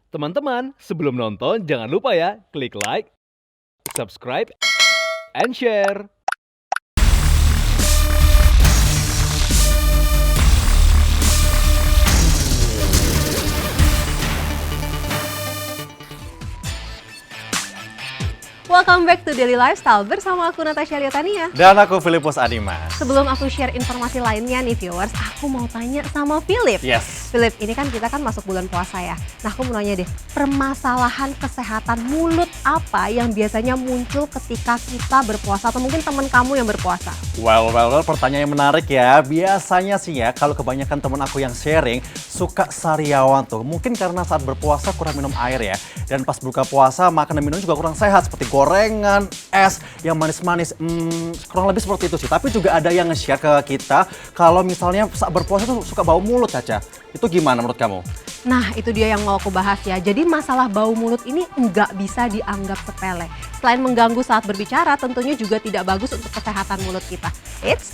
Teman-teman, sebelum nonton jangan lupa ya, klik like, subscribe, and share. Welcome back to Daily Lifestyle bersama aku Natasha Liotania. Dan aku Filipus Adima. Sebelum aku share informasi lainnya nih viewers, aku mau tanya sama Philip. Yes. Philip, ini kan kita kan masuk bulan puasa ya. Nah aku mau nanya deh, permasalahan kesehatan mulut apa yang biasanya muncul ketika kita berpuasa atau mungkin teman kamu yang berpuasa? Well, pertanyaan yang menarik ya. Biasanya sih ya, kalau kebanyakan teman aku yang sharing suka sariawan tuh. Mungkin karena saat berpuasa kurang minum air ya. Dan pas buka puasa makanan minum juga kurang sehat seperti gorengan, es, yang manis-manis. Kurang lebih seperti itu sih. Tapi juga ada yang nge-share ke kita kalau misalnya saat berpuasa tuh suka bau mulut, Caca. Itu gimana menurut kamu? Nah itu dia yang mau aku bahas ya. Jadi masalah bau mulut ini nggak bisa dianggap sepele. Selain mengganggu saat berbicara, tentunya juga tidak bagus untuk kesehatan mulut kita.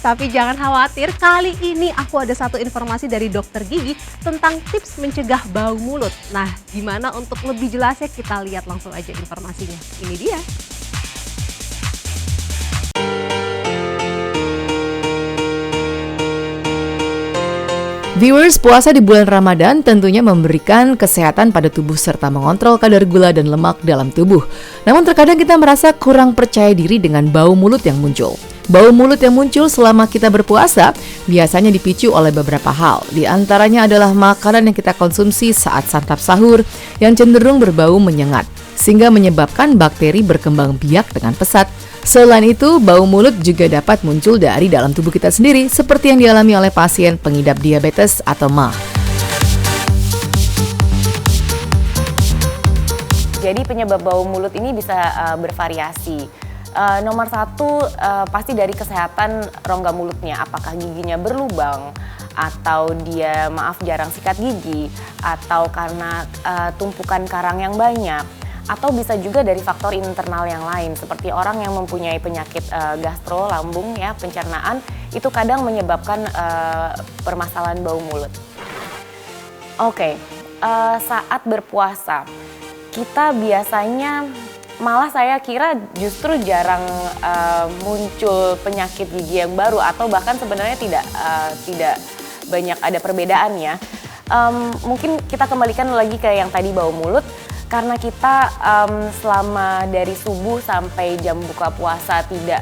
Tapi jangan khawatir, kali ini aku ada satu informasi dari dokter gigi tentang tips mencegah bau mulut. Nah gimana untuk lebih jelasnya kita lihat langsung aja informasinya. Ini dia. Viewers, puasa di bulan Ramadan tentunya memberikan kesehatan pada tubuh serta mengontrol kadar gula dan lemak dalam tubuh. Namun terkadang kita merasa kurang percaya diri dengan bau mulut yang muncul. Bau mulut yang muncul selama kita berpuasa biasanya dipicu oleh beberapa hal. Di antaranya adalah makanan yang kita konsumsi saat santap sahur yang cenderung berbau menyengat, sehingga menyebabkan bakteri berkembang biak dengan pesat. Selain itu, bau mulut juga dapat muncul dari dalam tubuh kita sendiri seperti yang dialami oleh pasien pengidap diabetes atau MA. Jadi penyebab bau mulut ini bisa bervariasi. Nomor satu pasti dari kesehatan rongga mulutnya, apakah giginya berlubang atau dia jarang sikat gigi atau karena tumpukan karang yang banyak. Atau bisa juga dari faktor internal yang lain seperti orang yang mempunyai penyakit gastro, lambung ya, pencernaan itu kadang menyebabkan permasalahan bau mulut. Oke, saat berpuasa kita biasanya malah saya kira justru jarang muncul penyakit gigi yang baru atau bahkan sebenarnya tidak banyak ada perbedaan ya. Mungkin kita kembalikan lagi ke yang tadi bau mulut. Karena kita selama dari subuh sampai jam buka puasa tidak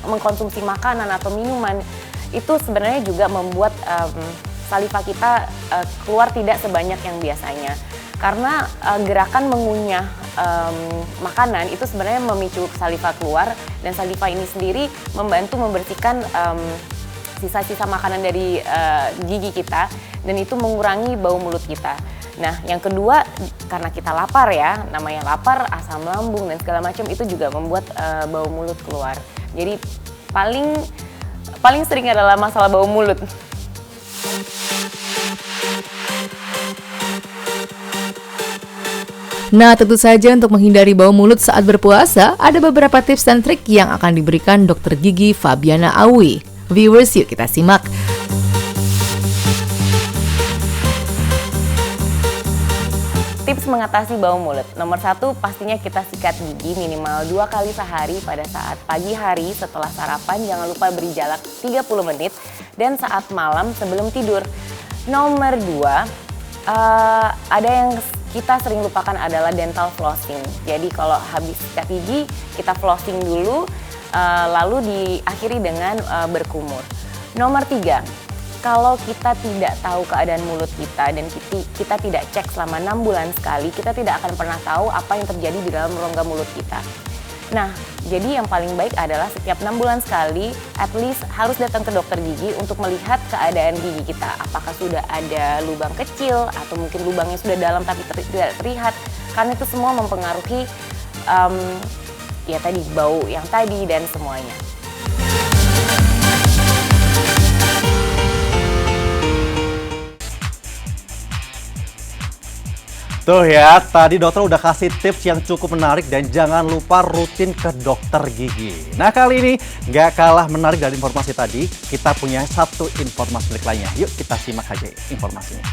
mengkonsumsi makanan atau minuman, itu sebenarnya juga membuat saliva kita keluar tidak sebanyak yang biasanya. Karena gerakan mengunyah makanan itu sebenarnya memicu saliva keluar, dan saliva ini sendiri membantu membersihkan sisa-sisa makanan dari gigi kita, dan itu mengurangi bau mulut kita. Nah, yang kedua, karena kita lapar ya, namanya lapar, asam lambung dan segala macam itu juga membuat bau mulut keluar. Jadi paling sering adalah masalah bau mulut. Nah, tentu saja untuk menghindari bau mulut saat berpuasa, ada beberapa tips dan trik yang akan diberikan dokter gigi Fabiana Awi. Viewers, yuk kita simak. Tips mengatasi bau mulut. Nomor satu, pastinya kita sikat gigi minimal 2 kali sehari pada saat pagi hari setelah sarapan. Jangan lupa beri jarak 30 menit dan saat malam sebelum tidur. Nomor dua, ada yang kita sering lupakan adalah dental flossing. Jadi kalau habis sikat gigi, kita flossing dulu, lalu diakhiri dengan berkumur. Nomor tiga, kalau kita tidak tahu keadaan mulut kita dan kita tidak cek selama 6 bulan sekali, kita tidak akan pernah tahu apa yang terjadi di dalam rongga mulut kita. Nah, jadi yang paling baik adalah setiap 6 bulan sekali, at least harus datang ke dokter gigi untuk melihat keadaan gigi kita. Apakah sudah ada lubang kecil atau mungkin lubangnya sudah dalam tapi tidak terlihat. Karena itu semua mempengaruhi ya tadi bau yang tadi dan semuanya. Tuh ya, tadi dokter udah kasih tips yang cukup menarik dan jangan lupa rutin ke dokter gigi. Nah kali ini nggak kalah menarik dari informasi tadi, kita punya satu informasi lainnya. Yuk kita simak aja informasinya.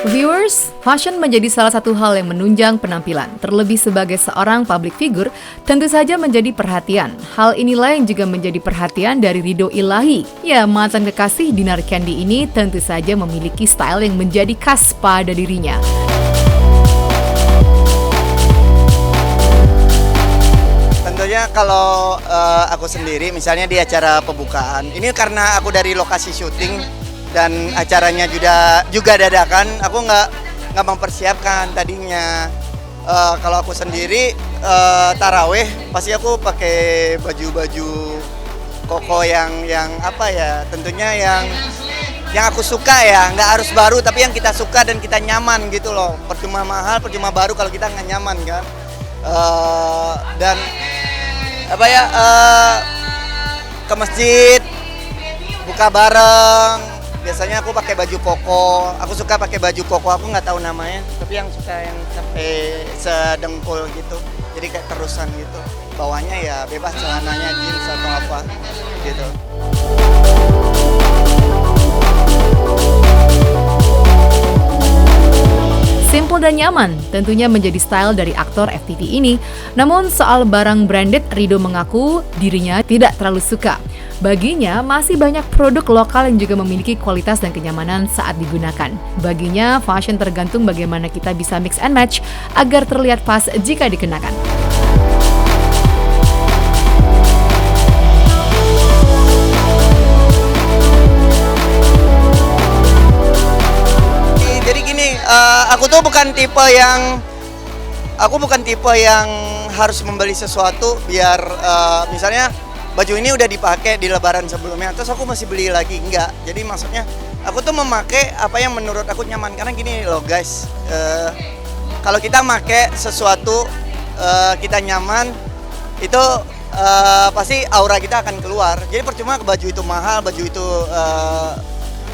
Viewers, fashion menjadi salah satu hal yang menunjang penampilan. Terlebih sebagai seorang public figure, tentu saja menjadi perhatian. Hal inilah yang juga menjadi perhatian dari Ridho Ilahi. Ya, mantan kekasih Dinar Candy ini tentu saja memiliki style yang menjadi khas pada dirinya. Tentunya kalau aku sendiri, misalnya di acara pembukaan, ini karena aku dari lokasi syuting dan acaranya juga dadakan, aku nggak mempersiapkan tadinya. Kalau aku sendiri taraweh, pasti aku pakai baju-baju koko yang apa ya, tentunya yang aku suka ya, nggak harus baru tapi yang kita suka dan kita nyaman gitu loh. Percuma mahal, percuma baru kalau kita nggak nyaman kan. Dan apa ya, ke masjid buka bareng. Biasanya aku pakai baju koko. Aku suka pakai baju koko. Aku nggak tahu namanya, tapi yang suka yang sampai sedengkul gitu. Jadi kayak terusan gitu. Bawahnya ya bebas, celananya jeans atau apa gitu. Simple dan nyaman tentunya menjadi style dari aktor FTV ini. Namun soal barang branded, Ridho mengaku dirinya tidak terlalu suka. Baginya masih banyak produk lokal yang juga memiliki kualitas dan kenyamanan saat digunakan. Baginya fashion tergantung bagaimana kita bisa mix and match agar terlihat pas jika dikenakan. Aku tuh bukan tipe yang harus membeli sesuatu biar misalnya baju ini udah dipakai di lebaran sebelumnya terus aku masih beli lagi, enggak. Jadi maksudnya aku tuh memakai apa yang menurut aku nyaman, karena gini loh guys, kalau kita pakai sesuatu kita nyaman itu pasti aura kita akan keluar. Jadi percuma baju itu mahal, baju itu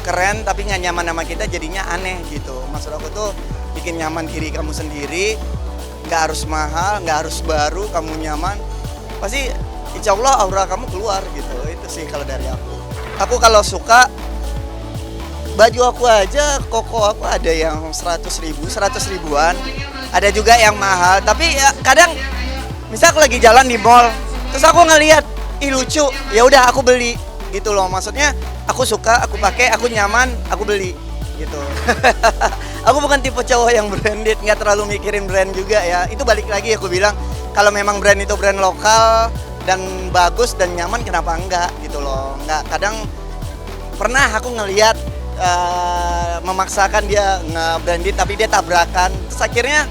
keren tapi nggak nyaman sama kita, jadinya aneh gitu. Maksud aku tuh bikin nyaman diri kamu sendiri, nggak harus mahal, nggak harus baru, kamu nyaman, pasti insya Allah aura kamu keluar gitu. Itu sih kalau dari aku. Aku kalau suka baju aku aja, koko aku ada yang 100 ribuan, ada juga yang mahal. Tapi ya, kadang misal aku lagi jalan di mall, terus aku ngeliat, ih lucu, ya udah aku beli gitu loh. Maksudnya aku suka, aku pakai, aku nyaman, aku beli gitu. Aku bukan tipe cowok yang branded, nggak terlalu mikirin brand juga ya. Itu balik lagi aku bilang, kalau memang brand itu brand lokal dan bagus dan nyaman, kenapa enggak gitu loh. Nggak, kadang pernah aku ngelihat memaksakan dia nge-branded tapi dia tabrakan, terus akhirnya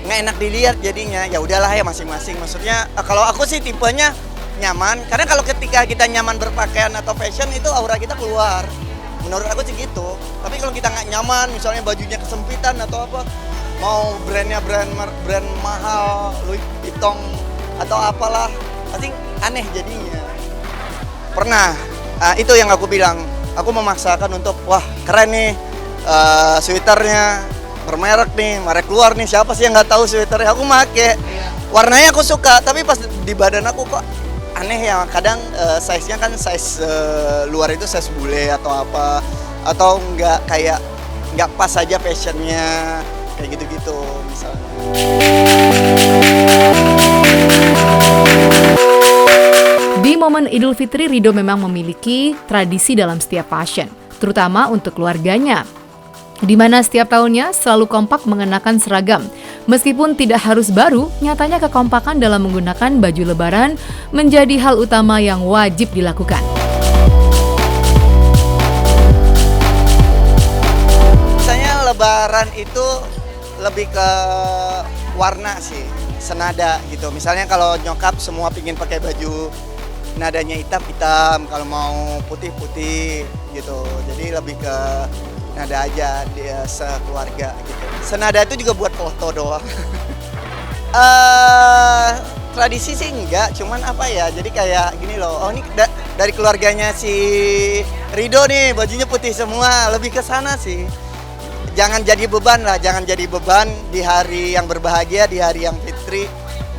nggak enak dilihat jadinya. Ya udahlah ya, masing-masing. Maksudnya kalau aku sih tipenya nyaman, karena kalau ketika kita nyaman berpakaian atau fashion itu aura kita keluar. Menurut aku sih gitu. Tapi kalau kita nggak nyaman, misalnya bajunya kesempitan atau apa, mau brandnya brand mahal, Louis Vuitton atau apalah, pasti aneh jadinya. Pernah, itu yang aku bilang, aku memaksakan untuk, wah keren nih, sweaternya bermerek nih, merek luar nih, siapa sih yang nggak tahu sweaternya? Aku make, warnanya aku suka, tapi pas di badan aku kok aneh ya. Kadang size-nya kan size luar itu size bule atau apa, atau nggak pas aja fashionnya, kayak gitu-gitu misalnya. Di momen Idul Fitri, Ridho memang memiliki tradisi dalam setiap fashion, terutama untuk keluarganya, di mana setiap tahunnya selalu kompak mengenakan seragam. Meskipun tidak harus baru, nyatanya kekompakan dalam menggunakan baju lebaran menjadi hal utama yang wajib dilakukan. Misalnya lebaran itu lebih ke warna sih, senada gitu. Misalnya kalau nyokap semua pingin pakai baju nadanya hitam-hitam, kalau mau putih-putih gitu. Jadi lebih ke nada aja dia sekeluarga gitu. Senada itu juga buat foto doang. Tradisi sih enggak, cuman apa ya, jadi kayak gini loh, oh ini dari keluarganya si Ridho nih, bajunya putih semua, lebih ke sana sih. Jangan jadi beban lah, jangan jadi beban di hari yang berbahagia, di hari yang fitri,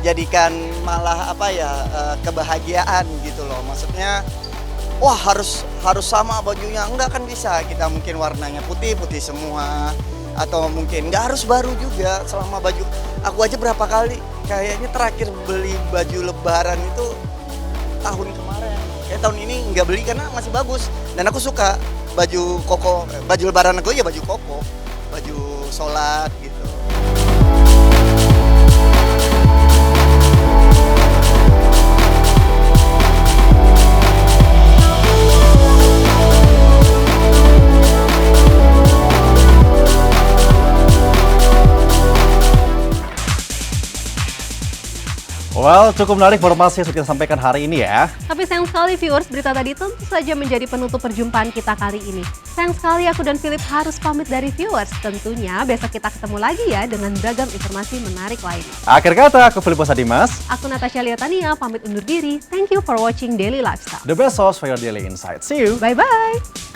jadikan malah apa ya, kebahagiaan gitu loh. Maksudnya wah harus sama bajunya, enggak kan bisa, kita mungkin warnanya putih semua atau mungkin nggak harus baru juga. Selama baju aku aja berapa kali kayaknya terakhir beli baju lebaran itu tahun kemarin, kayak tahun ini nggak beli karena masih bagus dan aku suka baju koko, baju lebaran aku ya baju koko, baju sholat gitu. Well, cukup menarik informasi yang sudah kita sampaikan hari ini ya. Tapi sayang sekali viewers, berita tadi tentu saja menjadi penutup perjumpaan kita kali ini. Sayang sekali aku dan Philip harus pamit dari viewers. Tentunya besok kita ketemu lagi ya dengan beragam informasi menarik lainnya. Akhir kata, aku Philip Wasadimas. Aku Natasha Liotania, pamit undur diri. Thank you for watching Daily Lifestyle. The best source for your daily insight. See you. Bye-bye.